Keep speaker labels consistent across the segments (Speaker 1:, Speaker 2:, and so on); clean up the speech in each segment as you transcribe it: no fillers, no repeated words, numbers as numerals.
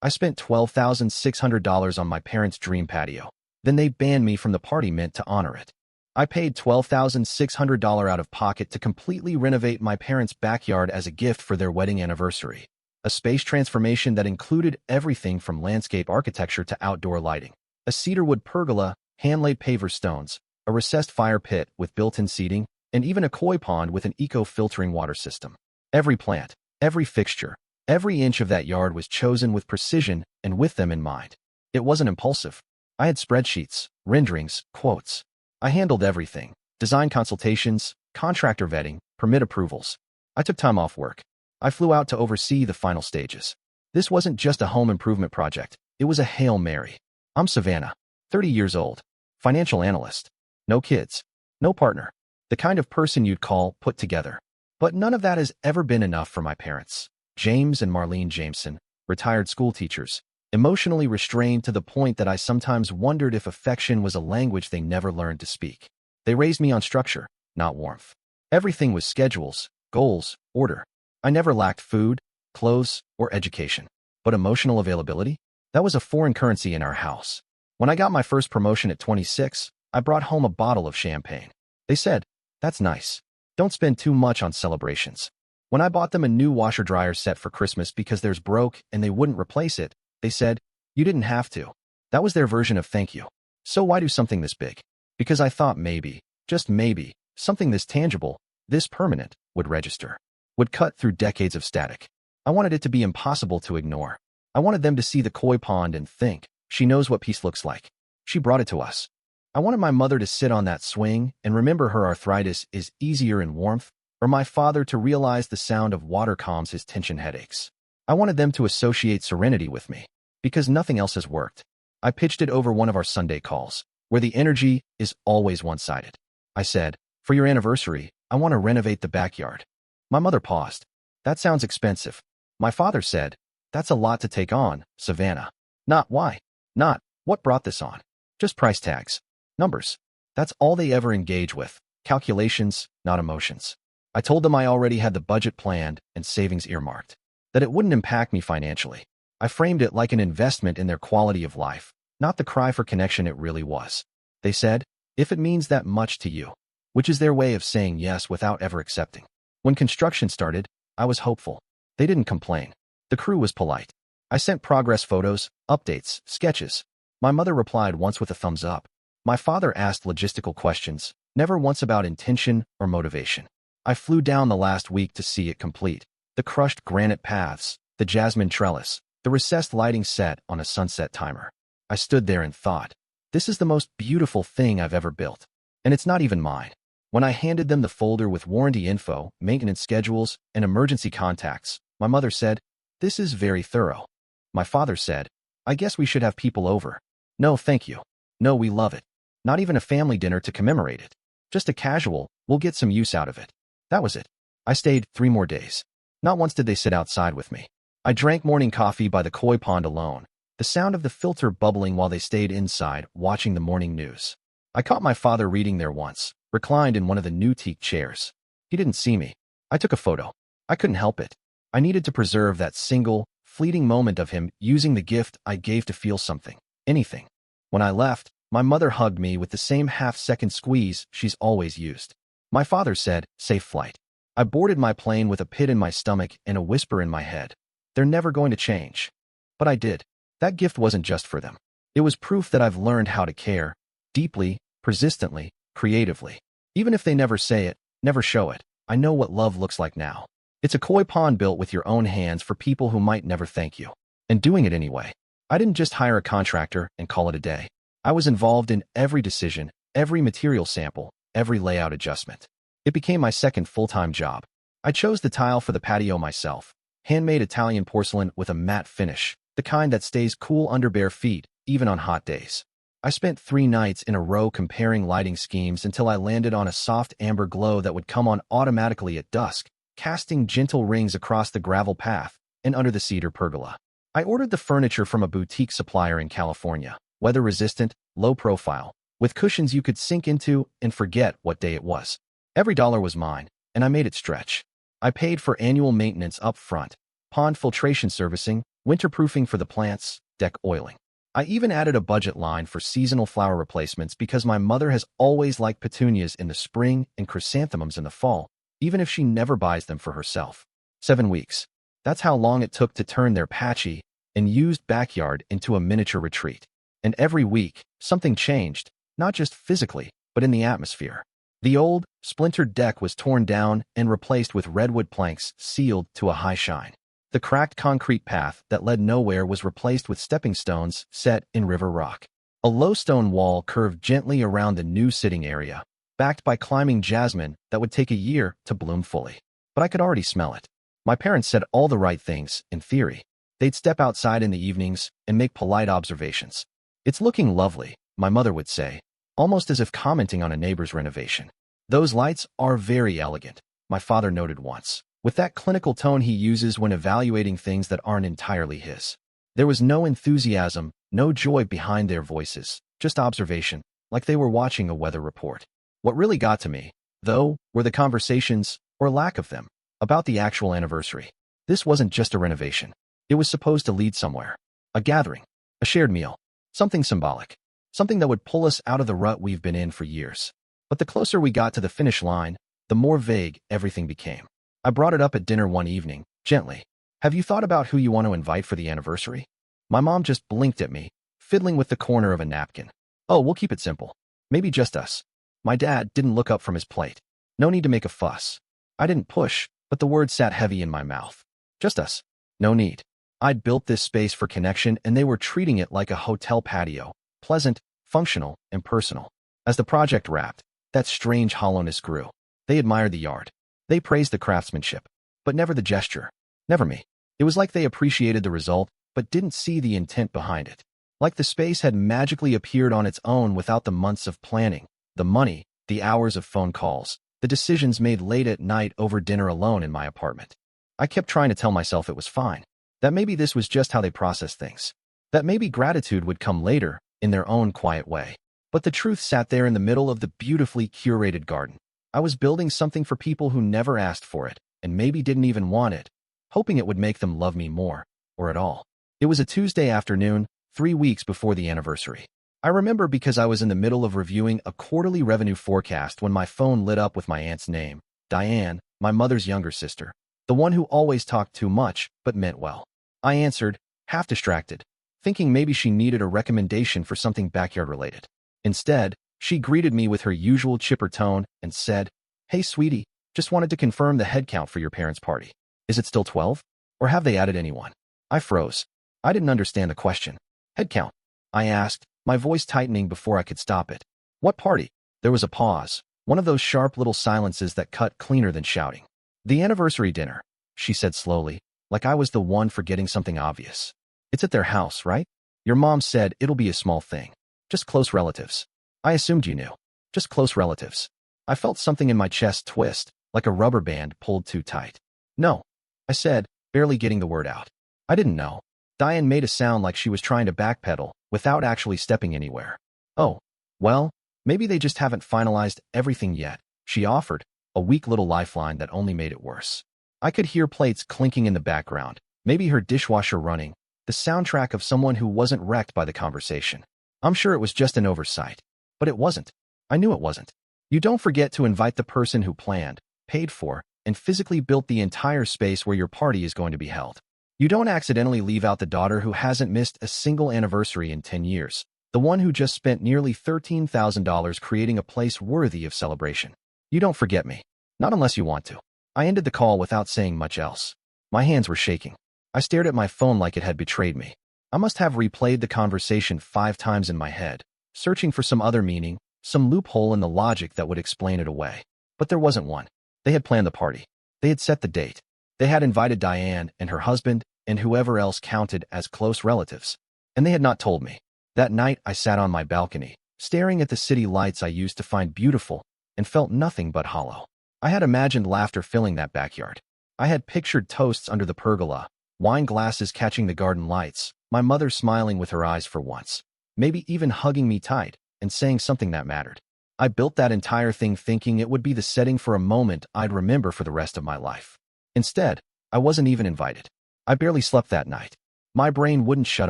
Speaker 1: I spent $12,600 on my parents' dream patio. Then they banned me from the party meant to honor it. I paid $12,600 out of pocket to completely renovate my parents' backyard as a gift for their wedding anniversary. A space transformation that included everything from landscape architecture to outdoor lighting. A cedarwood pergola, hand-laid paver stones, a recessed fire pit with built-in seating, and even a koi pond with an eco-filtering water system. Every plant, every fixture, every inch of that yard was chosen with precision and with them in mind. It wasn't impulsive. I had spreadsheets, renderings, quotes. I handled everything: design consultations, contractor vetting, permit approvals. I took time off work. I flew out to oversee the final stages. This wasn't just a home improvement project. It was a Hail Mary. I'm Savannah, 30 years old, financial analyst. No kids, no partner. The kind of person you'd call put together. But none of that has ever been enough for my parents. James and Marlene Jameson, retired school teachers, emotionally restrained to the point that I sometimes wondered if affection was a language they never learned to speak. They raised me on structure, not warmth. Everything was schedules, goals, order. I never lacked food, clothes, or education. But emotional availability? That was a foreign currency in our house. When I got my first promotion at 26, I brought home a bottle of champagne. They said, "That's nice. Don't spend too much on celebrations." When I bought them a new washer-dryer set for Christmas because theirs broke and they wouldn't replace it, they said, "You didn't have to." That was their version of thank you. So why do something this big? Because I thought maybe, just maybe, something this tangible, this permanent, would register. Would cut through decades of static. I wanted it to be impossible to ignore. I wanted them to see the koi pond and think, she knows what peace looks like. She brought it to us. I wanted my mother to sit on that swing and remember her arthritis is easier in warmth, or my father to realize the sound of water calms his tension headaches. I wanted them to associate serenity with me, because nothing else has worked. I pitched it over one of our Sunday calls, where the energy is always one-sided. I said, "For your anniversary, I want to renovate the backyard." My mother paused. "That sounds expensive." My father said, "That's a lot to take on, Savannah." Not why. Not, what brought this on. Just price tags. Numbers. That's all they ever engage with. Calculations, not emotions. I told them I already had the budget planned and savings earmarked. That it wouldn't impact me financially. I framed it like an investment in their quality of life, not the cry for connection it really was. They said, "If it means that much to you," which is their way of saying yes without ever accepting. When construction started, I was hopeful. They didn't complain. The crew was polite. I sent progress photos, updates, sketches. My mother replied once with a thumbs up. My father asked logistical questions, never once about intention or motivation. I flew down the last week to see it complete. The crushed granite paths, the jasmine trellis, the recessed lighting set on a sunset timer. I stood there and thought, this is the most beautiful thing I've ever built. And it's not even mine. When I handed them the folder with warranty info, maintenance schedules, and emergency contacts, my mother said, "This is very thorough." My father said, "I guess we should have people over." "No, thank you. No, we love it. Not even a family dinner to commemorate it. Just a casual, we'll get some use out of it." That was it. I stayed 3 more days. Not once did they sit outside with me. I drank morning coffee by the koi pond alone, the sound of the filter bubbling while they stayed inside, watching the morning news. I caught my father reading there once, reclined in one of the new teak chairs. He didn't see me. I took a photo. I couldn't help it. I needed to preserve that single, fleeting moment of him using the gift I gave to feel something, anything. When I left, my mother hugged me with the same half-second squeeze she's always used. My father said, "Safe flight." I boarded my plane with a pit in my stomach and a whisper in my head. They're never going to change. But I did. That gift wasn't just for them. It was proof that I've learned how to care, deeply, persistently, creatively. Even if they never say it, never show it, I know what love looks like now. It's a koi pond built with your own hands for people who might never thank you. And doing it anyway. I didn't just hire a contractor and call it a day. I was involved in every decision, every material sample, every layout adjustment. It became my second full-time job. I chose the tile for the patio myself. Handmade Italian porcelain with a matte finish, the kind that stays cool under bare feet, even on hot days. I spent 3 nights in a row comparing lighting schemes until I landed on a soft amber glow that would come on automatically at dusk, casting gentle rings across the gravel path and under the cedar pergola. I ordered the furniture from a boutique supplier in California, weather-resistant, low-profile, with cushions you could sink into and forget what day it was. Every dollar was mine, and I made it stretch. I paid for annual maintenance up front, pond filtration servicing, winterproofing for the plants, deck oiling. I even added a budget line for seasonal flower replacements because my mother has always liked petunias in the spring and chrysanthemums in the fall, even if she never buys them for herself. 7 weeks. That's how long it took to turn their patchy and used backyard into a miniature retreat. And every week, something changed, not just physically, but in the atmosphere. The old, splintered deck was torn down and replaced with redwood planks sealed to a high shine. The cracked concrete path that led nowhere was replaced with stepping stones set in river rock. A low stone wall curved gently around the new sitting area, backed by climbing jasmine that would take a year to bloom fully. But I could already smell it. My parents said all the right things, in theory. They'd step outside in the evenings and make polite observations. "It's looking lovely," my mother would say, almost as if commenting on a neighbor's renovation. "Those lights are very elegant," my father noted once, with that clinical tone he uses when evaluating things that aren't entirely his. There was no enthusiasm, no joy behind their voices, just observation, like they were watching a weather report. What really got to me, though, were the conversations, or lack of them, about the actual anniversary. This wasn't just a renovation. It was supposed to lead somewhere. A gathering, a shared meal, something symbolic, something that would pull us out of the rut we've been in for years. But the closer we got to the finish line, the more vague everything became. I brought it up at dinner one evening, gently. "Have you thought about who you want to invite for the anniversary?" My mom just blinked at me, fiddling with the corner of a napkin. "Oh, we'll keep it simple. Maybe just us." My dad didn't look up from his plate. "No need to make a fuss." I didn't push, but the words sat heavy in my mouth. Just us. No need. I'd built this space for connection, and they were treating it like a hotel patio, pleasant, functional, and personal. As the project wrapped, that strange hollowness grew. They admired the yard. They praised the craftsmanship, but never the gesture. Never me. It was like they appreciated the result, but didn't see the intent behind it. Like the space had magically appeared on its own without the months of planning, the money, the hours of phone calls, the decisions made late at night over dinner alone in my apartment. I kept trying to tell myself it was fine, that maybe this was just how they processed things, that maybe gratitude would come later, in their own quiet way. But the truth sat there in the middle of the beautifully curated garden. I was building something for people who never asked for it, and maybe didn't even want it, hoping it would make them love me more, or at all. It was a Tuesday afternoon, 3 weeks before the anniversary. I remember because I was in the middle of reviewing a quarterly revenue forecast when my phone lit up with my aunt's name, Diane, my mother's younger sister, the one who always talked too much but meant well. I answered, half distracted, thinking maybe she needed a recommendation for something backyard-related. Instead, she greeted me with her usual chipper tone and said, "Hey, sweetie, just wanted to confirm the head count for your parents' party. Is it still 12? Or have they added anyone?" I froze. I didn't understand the question. "Head count?" I asked, my voice tightening before I could stop it. "What party?" There was a pause, one of those sharp little silences that cut cleaner than shouting. "The anniversary dinner," she said slowly, like I was the one forgetting something obvious. "It's at their house, right? Your mom said it'll be a small thing. Just close relatives." I assumed you knew. Just close relatives. I felt something in my chest twist, like a rubber band pulled too tight. "No," I said, barely getting the word out. "I didn't know." Diane made a sound like she was trying to backpedal, without actually stepping anywhere. "Oh, well, maybe they just haven't finalized everything yet," she offered, a weak little lifeline that only made it worse. I could hear plates clinking in the background, maybe her dishwasher running, the soundtrack of someone who wasn't wrecked by the conversation. I'm sure it was just an oversight. But it wasn't. I knew it wasn't. You don't forget to invite the person who planned, paid for, and physically built the entire space where your party is going to be held. You don't accidentally leave out the daughter who hasn't missed a single anniversary in 10 years, the one who just spent nearly $13,000 creating a place worthy of celebration. You don't forget me. Not unless you want to. I ended the call without saying much else. My hands were shaking. I stared at my phone like it had betrayed me. I must have replayed the conversation 5 times in my head, searching for some other meaning, some loophole in the logic that would explain it away. But there wasn't one. They had planned the party. They had set the date. They had invited Diane and her husband and whoever else counted as close relatives. And they had not told me. That night I sat on my balcony, staring at the city lights I used to find beautiful, and felt nothing but hollow. I had imagined laughter filling that backyard. I had pictured toasts under the pergola, wine glasses catching the garden lights, my mother smiling with her eyes for once, maybe even hugging me tight and saying something that mattered. I built that entire thing thinking it would be the setting for a moment I'd remember for the rest of my life. Instead, I wasn't even invited. I barely slept that night. My brain wouldn't shut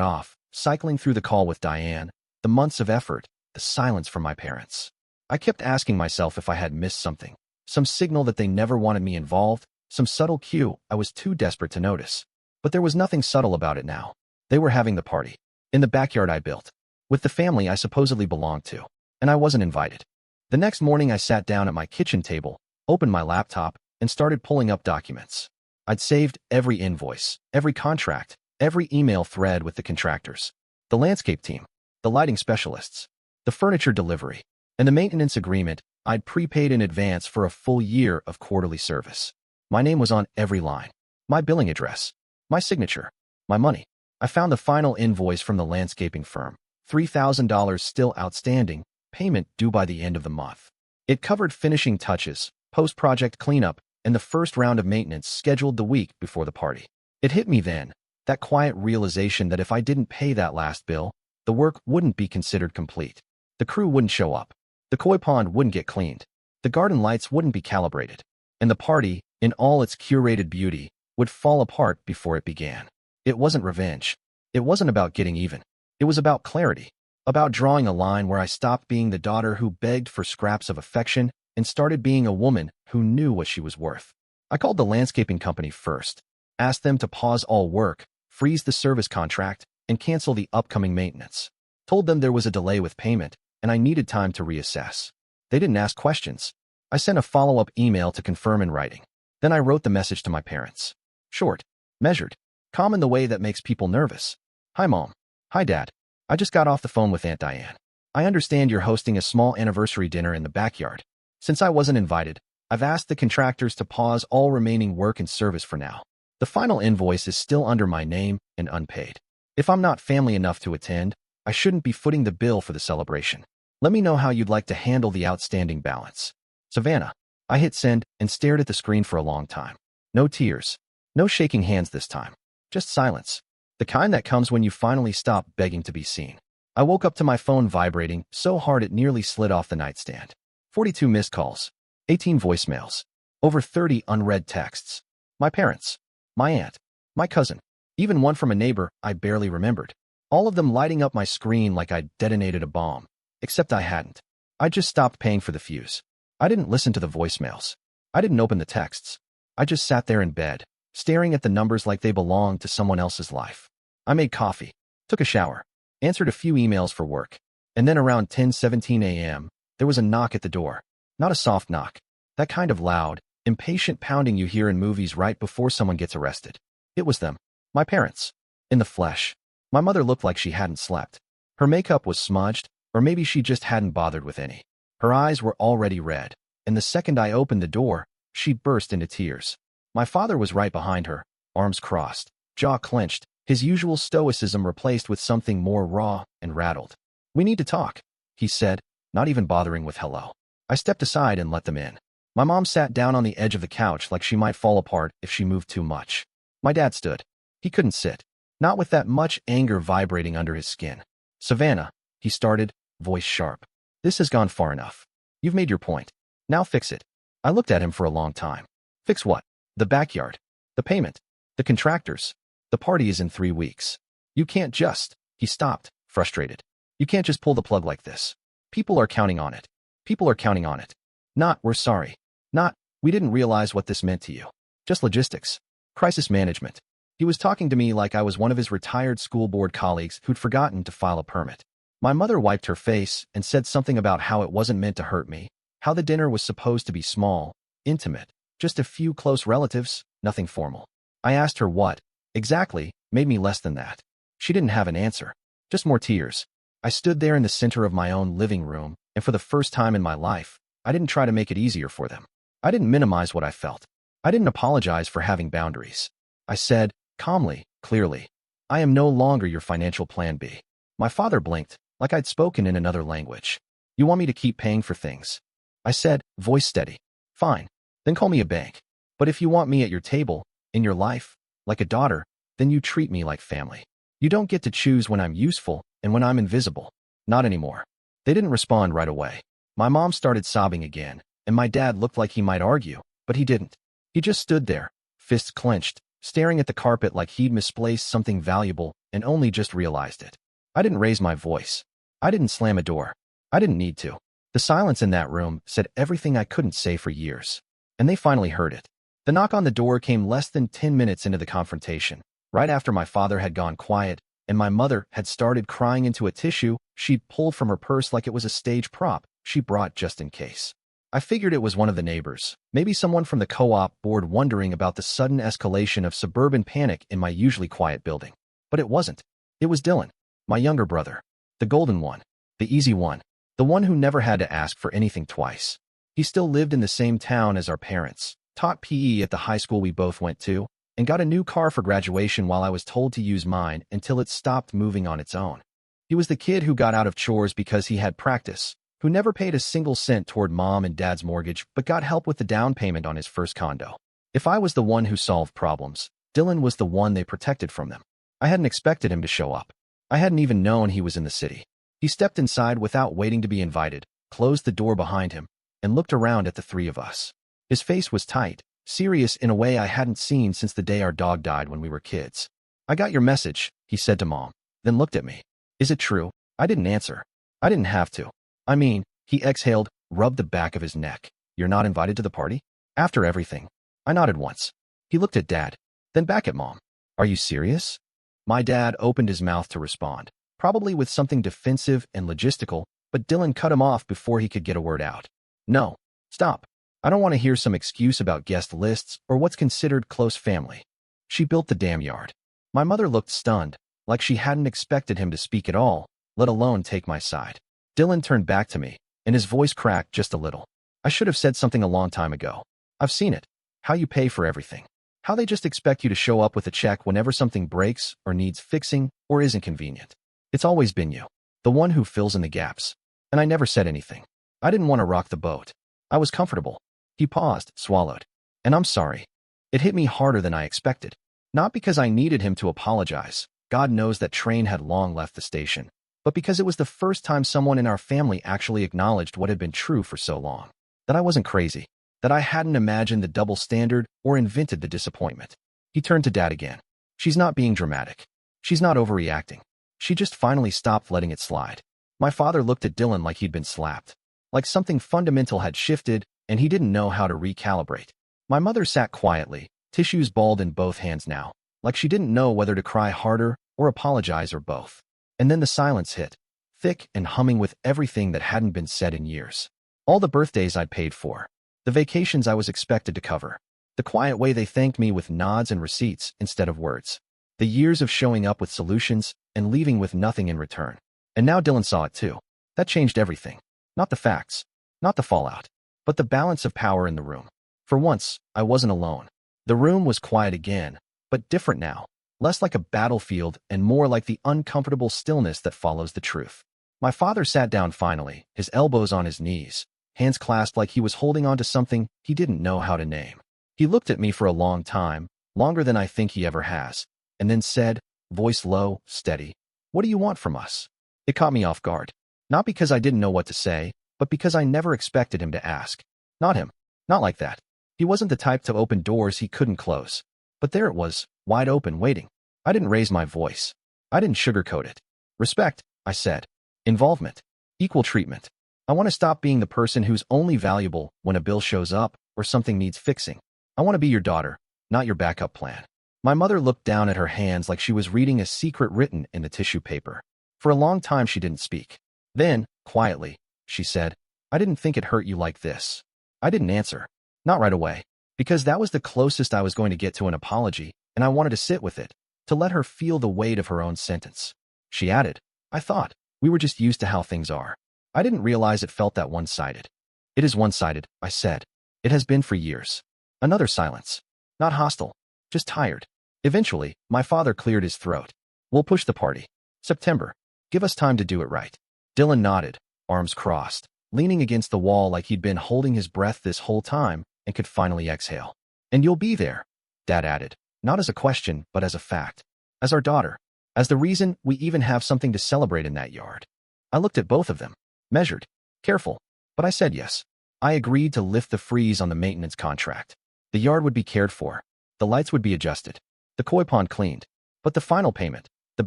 Speaker 1: off, cycling through the call with Diane, the months of effort, the silence from my parents. I kept asking myself if I had missed something, some signal that they never wanted me involved, some subtle cue I was too desperate to notice. But there was nothing subtle about it now. They were having the party, in the backyard I built, with the family I supposedly belonged to, and I wasn't invited. The next morning I sat down at my kitchen table, opened my laptop, and started pulling up documents. I'd saved every invoice, every contract, every email thread with the contractors, the landscape team, the lighting specialists, the furniture delivery, and the maintenance agreement I'd prepaid in advance for a full year of quarterly service. My name was on every line, my billing address, my signature, my money. I found the final invoice from the landscaping firm, $3,000 still outstanding, payment due by the end of the month. It covered finishing touches, post-project cleanup, and the first round of maintenance scheduled the week before the party. It hit me then, that quiet realization that if I didn't pay that last bill, the work wouldn't be considered complete. The crew wouldn't show up. The koi pond wouldn't get cleaned. The garden lights wouldn't be calibrated. And the party, in all its curated beauty, would fall apart before it began. It wasn't revenge. It wasn't about getting even. It was about clarity, about drawing a line where I stopped being the daughter who begged for scraps of affection and started being a woman who knew what she was worth. I called the landscaping company first, asked them to pause all work, freeze the service contract, and cancel the upcoming maintenance. Told them there was a delay with payment, and I needed time to reassess. They didn't ask questions. I sent a follow-up email to confirm in writing. Then I wrote the message to my parents. Short, measured, calm in the way that makes people nervous. Hi, Mom. Hi, Dad. I just got off the phone with Aunt Diane. I understand you're hosting a small anniversary dinner in the backyard. Since I wasn't invited, I've asked the contractors to pause all remaining work and service for now. The final invoice is still under my name and unpaid. If I'm not family enough to attend, I shouldn't be footing the bill for the celebration. Let me know how you'd like to handle the outstanding balance. Savannah. I hit send and stared at the screen for a long time. No tears. No shaking hands this time. Just silence. The kind that comes when you finally stop begging to be seen. I woke up to my phone vibrating so hard it nearly slid off the nightstand. 42 missed calls. 18 voicemails. Over 30 unread texts. My parents. My aunt. My cousin. Even one from a neighbor I barely remembered. All of them lighting up my screen like I'd detonated a bomb. Except I hadn't. I just stopped paying for the fuse. I didn't listen to the voicemails. I didn't open the texts. I just sat there in bed, staring at the numbers like they belonged to someone else's life. I made coffee, took a shower, answered a few emails for work, and then around 10:17 a.m., there was a knock at the door. Not a soft knock. That kind of loud, impatient pounding you hear in movies right before someone gets arrested. It was them. My parents. In the flesh. My mother looked like she hadn't slept. Her makeup was smudged, or maybe she just hadn't bothered with any. Her eyes were already red, and the second I opened the door, she burst into tears. My father was right behind her, arms crossed, jaw clenched, his usual stoicism replaced with something more raw and rattled. "We need to talk," he said, not even bothering with hello. I stepped aside and let them in. My mom sat down on the edge of the couch like she might fall apart if she moved too much. My dad stood. He couldn't sit, not with that much anger vibrating under his skin. "Savannah," he started, voice sharp. "This has gone far enough. You've made your point. Now fix it." I looked at him for a long time. Fix what? The backyard. The payment. The contractors. The party is in 3 weeks. You can't just... He stopped, frustrated. "You can't just pull the plug like this. People are counting on it. People are counting on it. Not, we're sorry. Not, we didn't realize what this meant to you. Just logistics. Crisis management." He was talking to me like I was one of his retired school board colleagues who'd forgotten to file a permit. My mother wiped her face and said something about how it wasn't meant to hurt me, how the dinner was supposed to be small, intimate, just a few close relatives, nothing formal. I asked her what, exactly, made me less than that. She didn't have an answer, just more tears. I stood there in the center of my own living room, and for the first time in my life, I didn't try to make it easier for them. I didn't minimize what I felt. I didn't apologize for having boundaries. I said, calmly, clearly, "I am no longer your financial plan B." My father blinked, like I'd spoken in another language. "You want me to keep paying for things?" I said, voice steady. "Fine. Then call me a bank. But if you want me at your table, in your life, like a daughter, then you treat me like family. You don't get to choose when I'm useful and when I'm invisible. Not anymore." They didn't respond right away. My mom started sobbing again, and my dad looked like he might argue, but he didn't. He just stood there, fists clenched, staring at the carpet like he'd misplaced something valuable and only just realized it. I didn't raise my voice. I didn't slam a door. I didn't need to. The silence in that room said everything I couldn't say for years. And they finally heard it. The knock on the door came less than 10 minutes into the confrontation, right after my father had gone quiet and my mother had started crying into a tissue she'd pulled from her purse like it was a stage prop she brought just in case. I figured it was one of the neighbors, maybe someone from the co-op board wondering about the sudden escalation of suburban panic in my usually quiet building. But it wasn't. It was Dylan, my younger brother. The golden one. The easy one. The one who never had to ask for anything twice. He still lived in the same town as our parents, taught PE at the high school we both went to, and got a new car for graduation while I was told to use mine until it stopped moving on its own. He was the kid who got out of chores because he had practice, who never paid a single cent toward mom and dad's mortgage but got help with the down payment on his first condo. If I was the one who solved problems, Dylan was the one they protected from them. I hadn't expected him to show up. I hadn't even known he was in the city. He stepped inside without waiting to be invited, closed the door behind him, and looked around at the three of us. His face was tight, serious in a way I hadn't seen since the day our dog died when we were kids. "I got your message," he said to Mom, then looked at me. "Is it true?" I didn't answer. I didn't have to. I mean, he exhaled, rubbed the back of his neck. "You're not invited to the party? After everything?" I nodded once. He looked at Dad, then back at Mom. "Are you serious?" My dad opened his mouth to respond, probably with something defensive and logistical, but Dylan cut him off before he could get a word out. "No. Stop. I don't want to hear some excuse about guest lists or what's considered close family. She built the damn yard." My mother looked stunned, like she hadn't expected him to speak at all, let alone take my side. Dylan turned back to me, and his voice cracked just a little. "I should have said something a long time ago. I've seen it. How you pay for everything. How they just expect you to show up with a check whenever something breaks or needs fixing or isn't convenient. It's always been you, the one who fills in the gaps." And I never said anything. I didn't want to rock the boat. I was comfortable. He paused, swallowed. "And I'm sorry." It hit me harder than I expected. Not because I needed him to apologize. God knows that train had long left the station. But because it was the first time someone in our family actually acknowledged what had been true for so long. That I wasn't crazy. That I hadn't imagined the double standard or invented the disappointment. He turned to Dad again. "She's not being dramatic. She's not overreacting. She just finally stopped letting it slide." My father looked at Dylan like he'd been slapped. Like something fundamental had shifted, and he didn't know how to recalibrate. My mother sat quietly, tissues balled in both hands now, like she didn't know whether to cry harder or apologize or both. And then the silence hit, thick and humming with everything that hadn't been said in years. All the birthdays I'd paid for. The vacations I was expected to cover. The quiet way they thanked me with nods and receipts instead of words. The years of showing up with solutions and leaving with nothing in return. And now Dylan saw it too. That changed everything. Not the facts. Not the fallout. But the balance of power in the room. For once, I wasn't alone. The room was quiet again, but different now. Less like a battlefield and more like the uncomfortable stillness that follows the truth. My father sat down finally, his elbows on his knees, hands clasped like he was holding on to something he didn't know how to name. He looked at me for a long time, longer than I think he ever has, and then said, voice low, steady, "What do you want from us?" It caught me off guard. Not because I didn't know what to say, but because I never expected him to ask. Not him. Not like that. He wasn't the type to open doors he couldn't close. But there it was, wide open, waiting. I didn't raise my voice. I didn't sugarcoat it. "Respect," I said. "Involvement. Equal treatment. I want to stop being the person who's only valuable when a bill shows up or something needs fixing. I want to be your daughter, not your backup plan." My mother looked down at her hands like she was reading a secret written in the tissue paper. For a long time she didn't speak. Then, quietly, she said, "I didn't think it hurt you like this." I didn't answer. Not right away. Because that was the closest I was going to get to an apology, and I wanted to sit with it, to let her feel the weight of her own sentence. She added, "I thought we were just used to how things are." I didn't realize it felt that one-sided. "It is one-sided," I said. "It has been for years." Another silence. Not hostile, just tired. Eventually, my father cleared his throat. "We'll push the party. September. Give us time to do it right." Dylan nodded, arms crossed, leaning against the wall like he'd been holding his breath this whole time and could finally exhale. "And you'll be there," Dad added, not as a question, but as a fact. As our daughter. As the reason we even have something to celebrate in that yard. I looked at both of them, measured, careful, but I said yes. I agreed to lift the freeze on the maintenance contract. The yard would be cared for. The lights would be adjusted. The koi pond cleaned. But the final payment, The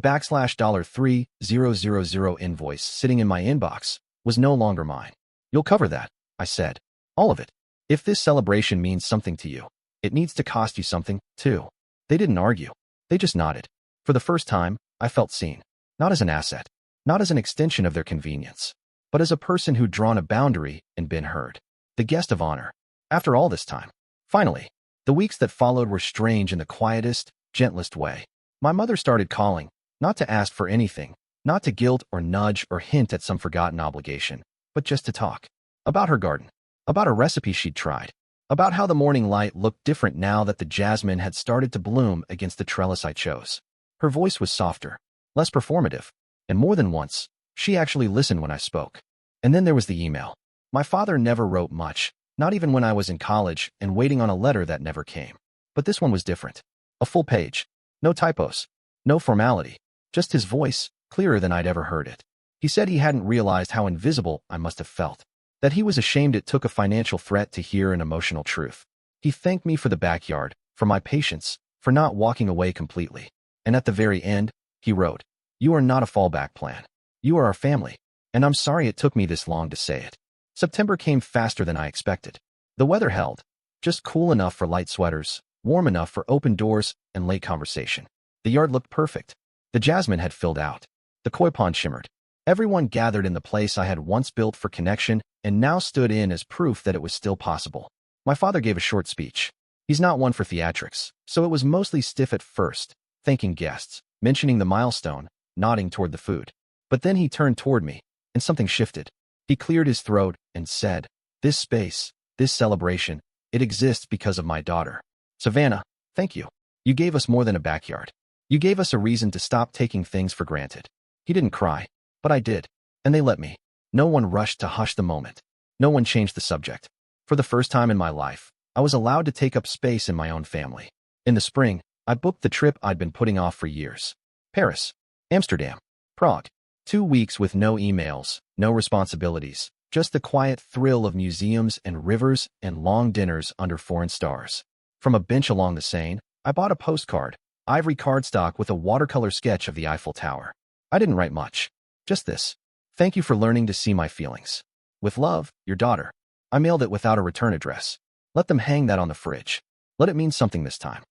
Speaker 1: $3000 invoice sitting in my inbox was no longer mine. You'll cover that, I said. All of it. If this celebration means something to you, it needs to cost you something, too. They didn't argue. They just nodded. For the first time, I felt seen. Not as an asset, not as an extension of their convenience, but as a person who'd drawn a boundary and been heard. The guest of honor. After all this time. Finally, the weeks that followed were strange in the quietest, gentlest way. My mother started calling, not to ask for anything, not to guilt or nudge or hint at some forgotten obligation, but just to talk. About her garden. About a recipe she'd tried. About how the morning light looked different now that the jasmine had started to bloom against the trellis I chose. Her voice was softer, less performative, and more than once, she actually listened when I spoke. And then there was the email. My father never wrote much, not even when I was in college and waiting on a letter that never came. But this one was different. A full page. No typos. No formality. Just his voice, clearer than I'd ever heard it. He said he hadn't realized how invisible I must have felt. That he was ashamed it took a financial threat to hear an emotional truth. He thanked me for the backyard, for my patience, for not walking away completely. And at the very end, he wrote, "You are not a fallback plan. You are our family. And I'm sorry it took me this long to say it." September came faster than I expected. The weather held, just cool enough for light sweaters, warm enough for open doors and late conversation. The yard looked perfect. The jasmine had filled out. The koi pond shimmered. Everyone gathered in the place I had once built for connection and now stood in as proof that it was still possible. My father gave a short speech. He's not one for theatrics, so it was mostly stiff at first, thanking guests, mentioning the milestone, nodding toward the food. But then he turned toward me, and something shifted. He cleared his throat and said, "This space, this celebration, it exists because of my daughter. Savannah, thank you. You gave us more than a backyard. You gave us a reason to stop taking things for granted." He didn't cry, but I did, and they let me. No one rushed to hush the moment. No one changed the subject. For the first time in my life, I was allowed to take up space in my own family. In the spring, I booked the trip I'd been putting off for years. Paris, Amsterdam, Prague. 2 weeks with no emails, no responsibilities, just the quiet thrill of museums and rivers and long dinners under foreign stars. From a bench along the Seine, I bought a postcard, ivory cardstock with a watercolor sketch of the Eiffel Tower. I didn't write much. Just this. "Thank you for learning to see my feelings. With love, your daughter." I mailed it without a return address. Let them hang that on the fridge. Let it mean something this time.